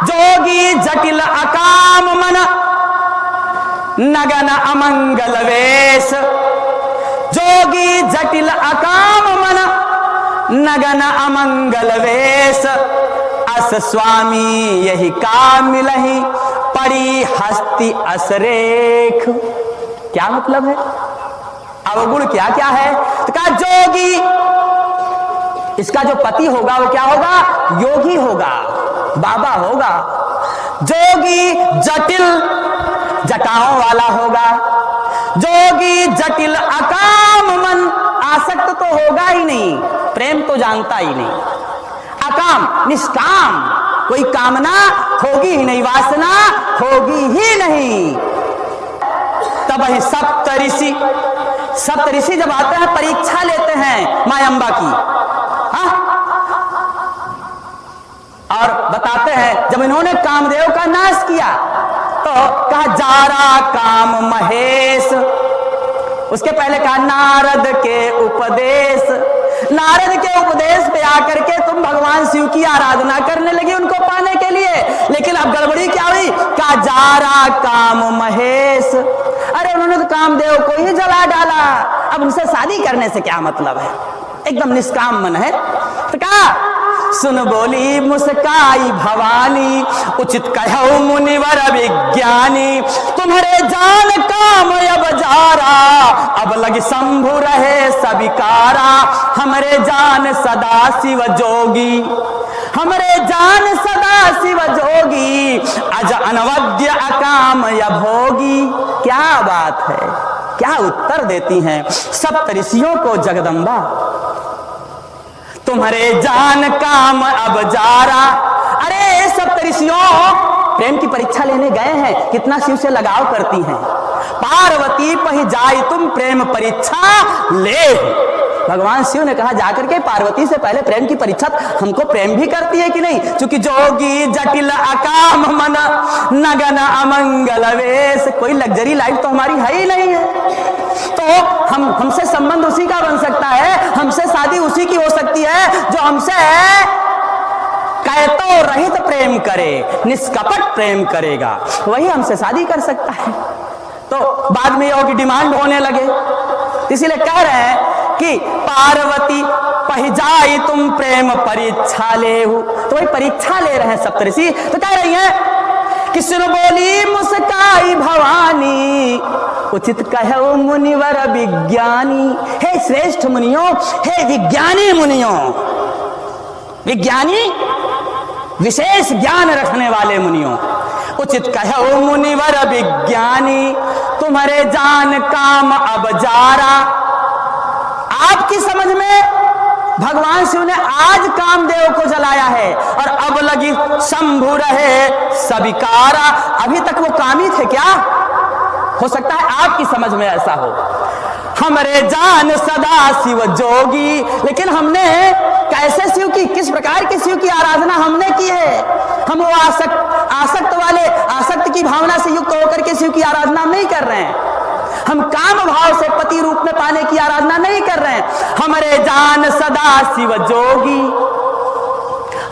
जोगी जटिल अकाम मन, नगन अमंगल वेश। जोगी जटिल अकाम मन, नगन अमंगल वेश। अस स्वामी यही काम मिलहि, परी हस्ती असरेख। क्या मतलब है? अवगुण क्या क्या है? तो कहा जोगी, इसका जो पति होगा वो क्या होगा? योगी होगा, बाबा होगा। जोगी जटिल, जटाओं वाला होगा। जोगी जटिल अकाम मन, आसक्त तो होगा ही नहीं, प्रेम तो जानता ही नहीं। अकाम निष्काम, कोई कामना होगी ही नहीं, वासना होगी ही नहीं। तब ही सप्तऋषि, सप्तऋषि जब आते हैं परीक्षा लेते हैं मां अंबा की, और बताते हैं जब इन्होंने कामदेव का नाश किया तो कहा जारा काम महेश। उसके पहले कहा नारद के उपदेश। नारद के उपदेश पे आकर के तुम भगवान शिव की आराधना करने लगी उनको पाने के लिए। लेकिन अब गड़बड़ी क्या हुई? कहा जारा काम महेश। अरे उन्होंने तो कामदेव को ही जला डाला, अब उनसे शादी करने से क्या मतलब है? एकदम निष्काम मन है। तो कहा सुन बोली मुस्काई भवानी, उचित कहो मुनिवर विज्ञानी। तुम्हारे जान काम अब जारा, अब लगी शंभु रहे सबिकारा। हमरे जान सदा शिव जोगी, हमरे जान सदा शिव जोगी। अज अनवद्य अकाम या भोगी। क्या बात है, क्या उत्तर देती हैं सप्तऋषियों को जगदम्बा। तुम्हारे जान काम अब जारा। अरे सप्तऋषियों प्रेम की परीक्षा लेने गए हैं, कितना शिव से लगाव करती हैं। पार्वती पहि जाई तुम प्रेम परीक्षा ले। भगवान शिव ने कहा जाकर के पार्वती से पहले प्रेम की परीक्षा, हमको प्रेम भी करती है कि नहीं? क्योंकि जोगी जटिल अकाम मन, नगन अमंगल वेश। कोई लग्जरी लाइफ तो हमारी है ही नहीं है, तो हमसे संबंध उसी का बन सकता है, हमसे शादी उसी की हो सकती है जो हमसे कहतो रहित प्रेम करे, निष्कपट प्रेम करेगा, वही हमसे शादी कर सकता है। तो बाद में योगी डिमांड होने लगे, इसीलिए कह रहे हैं कि पार्वती पहि जाई तुम प्रेम परीक्षा लेहु। तो वही परीक्षा ले रहे हैं सप्तऋषि। तो कह रही हैं कि सुन बोली मुस्काई भवानी, उचित कहो मुनिवर विज्ञानी। हे श्रेष्ठ मुनियों, हे विज्ञानी मुनियों, विज्ञानी विशेष ज्ञान रखने वाले मुनियों, उचित कहो मुनिवर विज्ञानी। तुम्हारे जान काम अब जारा। आपकी समझ में भगवान शिव ने आज कामदेव को जलाया है और अब लगी शंभु रहे सबिकारा। अभी तक वो कामी थे क्या? हो सकता है आपकी समझ में ऐसा हो। हमरे जान सदा शिव जोगी। लेकिन हमने कैसे शिव की, किस प्रकार के शिव की आराधना हमने की है? हम वो आसक्त वाले, आसक्त की भावना से युक्त होकर के शिव की आराधना नहीं कर रहे हैं। हम काम भाव से पति रूप में पाने की आराधना नहीं कर रहे हैं। हमरे जान सदा शिव जोगी।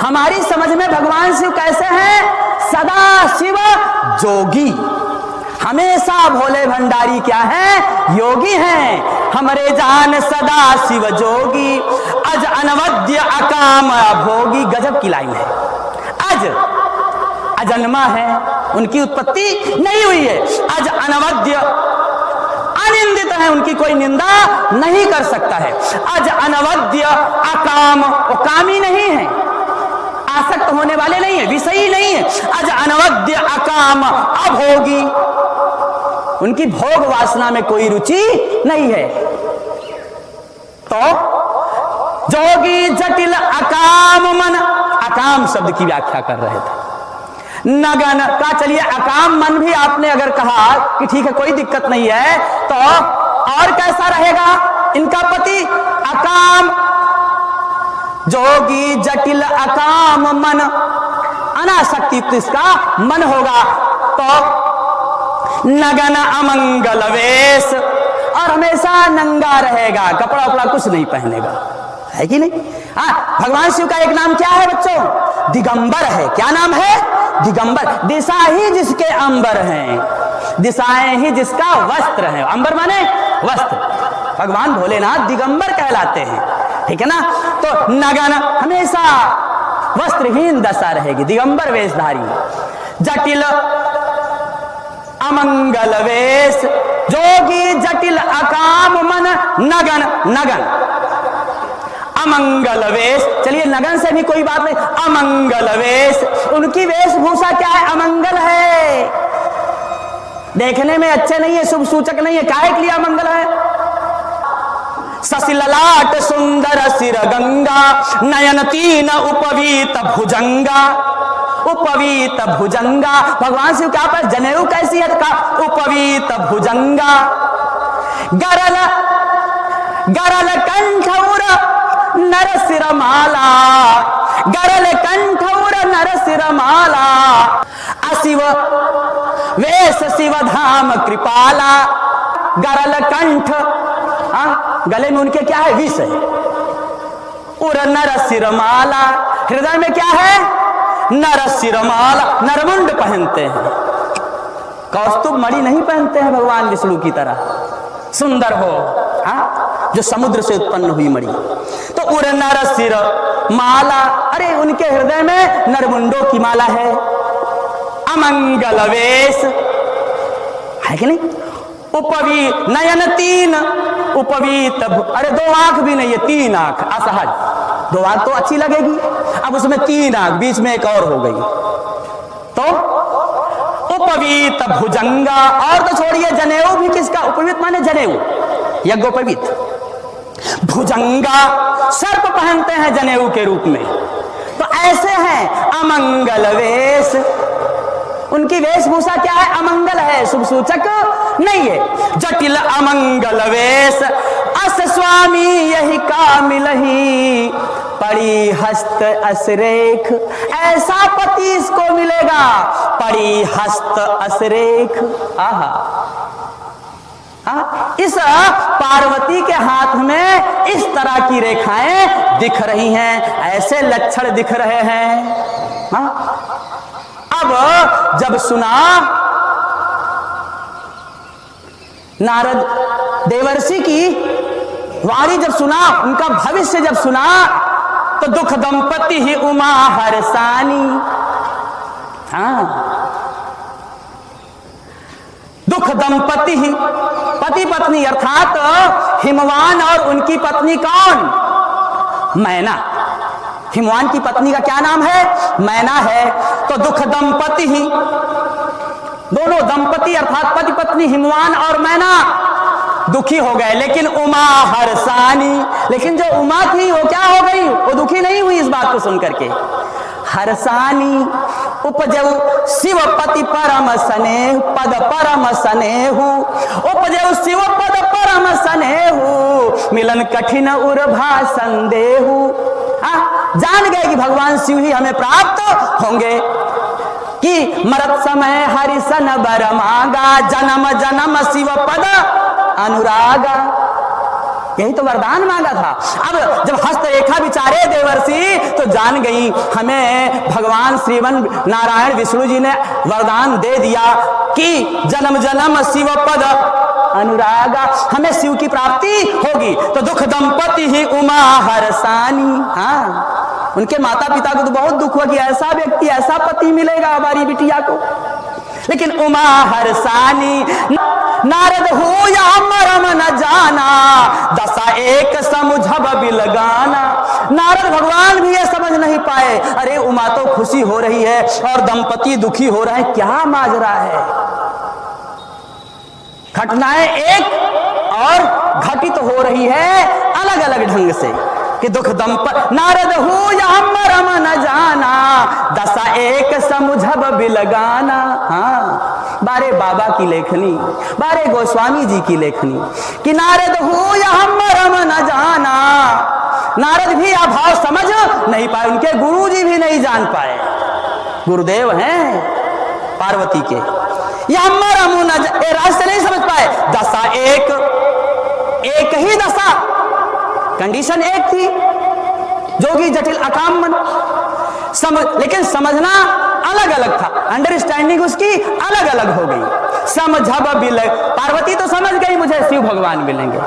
हमारी समझ में भगवान शिव कैसे हैं? सदा शिव जोगी, हमेशा भोले भंडारी क्या है? योगी हैं। हमरे जान सदा शिव जोगी, अज अनवद्य अकाम भोगी। गजब की लाइन है। अज अजन्मा है, उनकी उत्पत्ति नहीं हुई है। अज अनवद्य, अनिंदित है, उनकी कोई निंदा नहीं कर सकता है। अज अनवद्य अकाम, वो कामी नहीं है, आसक्त होने वाले नहीं है, विषयी नहीं है। अज अनवद्य अकाम अभोगी, उनकी भोग वासना में कोई रुचि नहीं है। तो जोगी जटिल अकाम मन, अकाम शब्द की व्याख्या कर रहे थे। नगन का, चलिए अकाम मन भी आपने अगर कहा कि ठीक है कोई दिक्कत नहीं है, तो और कैसा रहेगा इनका पति? अकाम, जोगी जटिल अकाम मन, अनासक्ति इसका मन होगा। तो नगन अमंगल वेश, और हमेशा नंगा रहेगा, कपड़ा उपड़ा कुछ नहीं पहनेगा, है कि नहीं? भगवान शिव का एक नाम क्या है बच्चों? दिगंबर है। क्या नाम है? दिगंबर, दिशा ही जिसके अंबर हैं, दिशाएं ही जिसका वस्त्र है। अंबर माने वस्त्र, भगवान भोलेनाथ दिगंबर कहलाते हैं, ठीक है ना। तो नगन हमेशा वस्त्रहीन दशा रहेगी, दिगंबर वेशधारी। जटिल अमंगल वेश, जोगी जटिल अकाम मन नगन, नगन अमंगल वेश। चलिए नगन से भी कोई बात नहीं, अमंगल वेश, उनकी वेशभूषा क्या है? अमंगल है, देखने में अच्छे नहीं है, शुभ सूचक नहीं है। काहे के लिए अमंगल है? ससिललाट सुंदर सिर गंगा, नयन तीन उपवीत भुजंगा, उपवीत भुजंगा। भगवान शिव क्या पर जनेऊ कैसी है? का उपवीत भुजंगा। गरल गरल कंठौर नर सिरमाला, गरल कंठौर नर सिरमाला। अशिव वेश शिव धाम कृपाला। गरल कंठ, गले में उनके क्या है? विष है। उर नर सिरमाला, हृदय में क्या है? नर सिरमाला, नरमुंड पहनते हैं, कौस्तुभ मणि नहीं पहनते हैं भगवान विष्णु की तरह, सुंदर हो, जो समुद्र से उत्पन्न हुई मणि। तो उर नर सिर माला, अरे उनके हृदय में नरमुंडों की माला है। अमंगल वेश है कि नहीं? उपवी नयन तीन उपवीत, अरे दो आंख भी नहीं है, तीन आंख, असहज। दो आंख तो अच्छी लगेगी, अब उसमें तीन आंख, बीच में एक और हो गई। तो उपवीत भुजंगा, और तो छोड़िए जनेऊ भी किसका? उपवीत माने जनेऊ, यज्ञोपवीत। भुजंगा, सर्प पहनते हैं जनेऊ के रूप में। तो ऐसे हैं अमंगल वेश, उनकी वेशभूषा क्या है? अमंगल है, शुभ सूचक नहीं है। जटिल अमंगल वेश, अस स्वामी यही कामिल ही, पड़ी हस्त असरेख। ऐसा पति इसको मिलेगा, पड़ी हस्त असरेख। आहा, इस पार्वती के हाथ में इस तरह की रेखाएं दिख रही हैं, ऐसे लक्षण दिख रहे हैं। अब जब सुना नारद देवर्षि की वाणी, जब सुना उनका भविष्य, जब सुना तो दुख दंपति ही उमा हरसानी। दुख दंपति ही, पति पत्नी अर्थात हिमवान और उनकी पत्नी कौन? मैना। हिमवान की पत्नी का क्या नाम है? मैना है। तो दुख दंपति ही, दोनों दंपति अर्थात पति पत्नी हिमवान और मैना दुखी हो गए। लेकिन उमा हरसानी, लेकिन जो उमा थी वो क्या हो गई? वो दुखी नहीं हुई इस बात को सुनकर के। हरसानी उपजऊ शिव पति परम स्नेह, पद परम स्नेहु। उपजऊ शिव पद परम स्नेहु, मिलन कठिन उर्भा संदेहु। जान गए कि भगवान शिव ही हमें प्राप्त होंगे, कि मरत समय हरिसन बर मांगा, जन्म जन्म शिव पद अनुरागा। यही तो वरदान मांगा था। अब जब हस्तरेखा विचारे देवर्षि तो जान गई हमें भगवान श्रीमन नारायण विष्णु जी ने वरदान दे दिया कि जन्म जन्म शिव पद अनुरागा, हमें शिव की प्राप्ति होगी। तो दुख दंपति ही उमा हरसानी। उनके माता पिता को तो बहुत दुख हुआ कि ऐसा व्यक्ति, ऐसा पति मिलेगा हमारी बिटिया को। लेकिन उमा हरसानी, नारद हो या मरम न जाना, दशा एक समुझब बिलगाना। नारद भगवान भी ये समझ नहीं पाए, अरे उमा तो खुशी हो रही है और दंपति दुखी हो रहे हैं, क्या माजरा है? घटनाएं एक और घटित हो रही है अलग अलग ढंग से कि दुख दंपति। नारद हो या मरम न जाना, दशा एक समुझब बिलगाना। बारे बाबा की लेखनी, बारे गोस्वामी जी की लेखनी कि नारद हो या मरम न जाना। नारद भी यह भाव समझ नहीं पाए, उनके गुरु जी भी नहीं जान पाए, गुरुदेव हैं पार्वती के। या मरम न रास्ते नहीं समझ पाए। दशा एक ही दशा, कंडीशन एक थी, जोगी जटिल अकाम मन। लेकिन समझना अलग अलग था। अंडरस्टैंडिंग उसकी अलग अलग हो गई। समझब बिल, पार्वती तो समझ गई मुझे शिव भगवान मिलेंगे,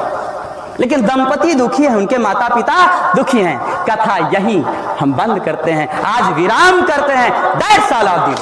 लेकिन दंपति दुखी है, उनके माता पिता दुखी हैं। कथा यही हम बंद करते हैं, आज विराम करते हैं। That's all of this.